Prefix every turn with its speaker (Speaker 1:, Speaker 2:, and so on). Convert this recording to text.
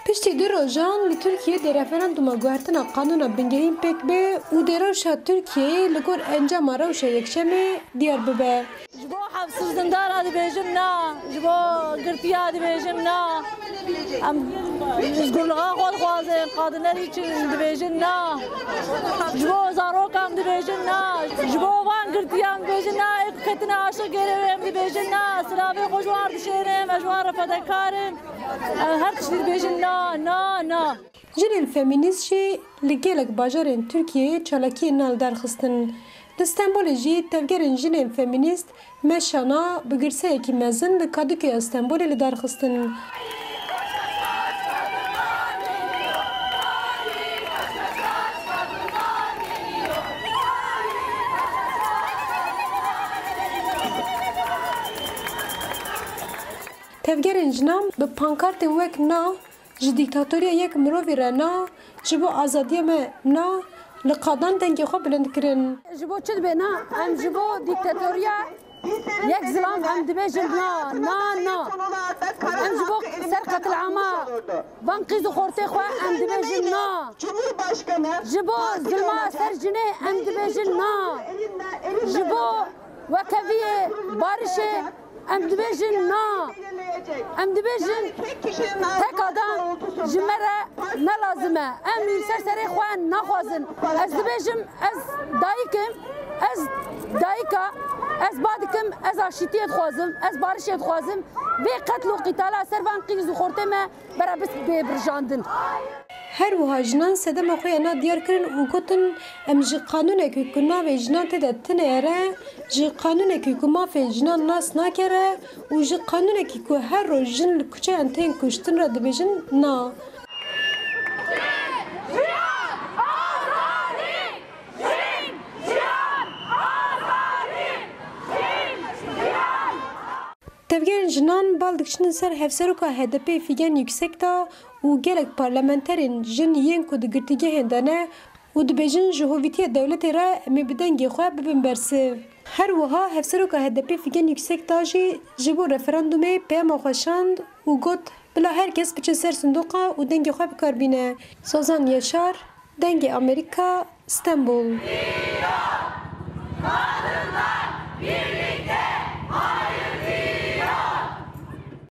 Speaker 1: Piştî du rojan li Tirkiyeyê referanduma guhertina qanûna bingehîn pêk be û dê rewşa Tirkiyeyê li gor encama rewşa yekşemê diyar bibe.
Speaker 2: Ji bo hevsû zindana dibêjin na, ji bo girtiya dibêjin na. Em ji gurliğa xwe dixwazin, qadinlerî için dibêjin na. Ji bo zarokan dibêjin na, ji bo van girtiyan dibêjin na, ketina aşık gerevê em dibêjin na, silavê xwe ji wan dişêrin, em ji wan re fedekarin. Her tiştî dibêjin na.
Speaker 1: Jinên femînîst jî li gelek bajarên Tirkiyeyê çalakiyên nal derxistin. Li Stenbolê jî tevgerên jinên femînîst meşana bi girseyekî mezin li Kadıköya Stenbolê li derxistin. Tevgerên jinan bi pankartên wek na ji dîktatoriya yek mirovî re na ji bo azadiya me na li qadan dengê xwe bilind kirin.
Speaker 2: Ji bo çi dibe na? Em ji bo dîktatoriya yek zilam em dibêjin na. Em ji bo serqetilama van qîz û xortê xwe em dibêjin na. Ji bo zilma ser jinê em dibêjin na. Ji bo wekeviyê barişê em dibêjin na. Em dibêjin tek adam ji me re ne lazim e. Em ser serê xwe naxwazin. Ez dibêjim ez dayîkim, ez dayîka, ez badikim, ez aşîtiyê dixwazim, ez barişê dixwazim. Vê qetl û qîtala ser van qîz û xortê me berabir bêbirjandin.
Speaker 1: Her wiha jinan sedema xwe ya na diyar kirin û gotin em ji qanûnekî ku navê jinan tê de tinê re, ji qanûnekî ku mafê jinan nas nakere û ji qanûnekî ku her roj jin li kuçeyan tên kuştin re dibêjin na. Tevgerên jinan bal dikişinin ser hevseroka HDP Figen Yüksek da û gelek parlamenterên jin yên ku di girtîgehên de ne û dibêjin ji hovîtiya dewletê re em ê bi dengê xwe bibin bersiv. Her wiha hevseroka HDP Figen Yüksek da jî ji bo referandumê peyama xwe şand û got bila herkes biçe ser sindoqa û dengê xwe bikarbîne. Sozan Yaşar, Dengê Amerîka, Stenbol.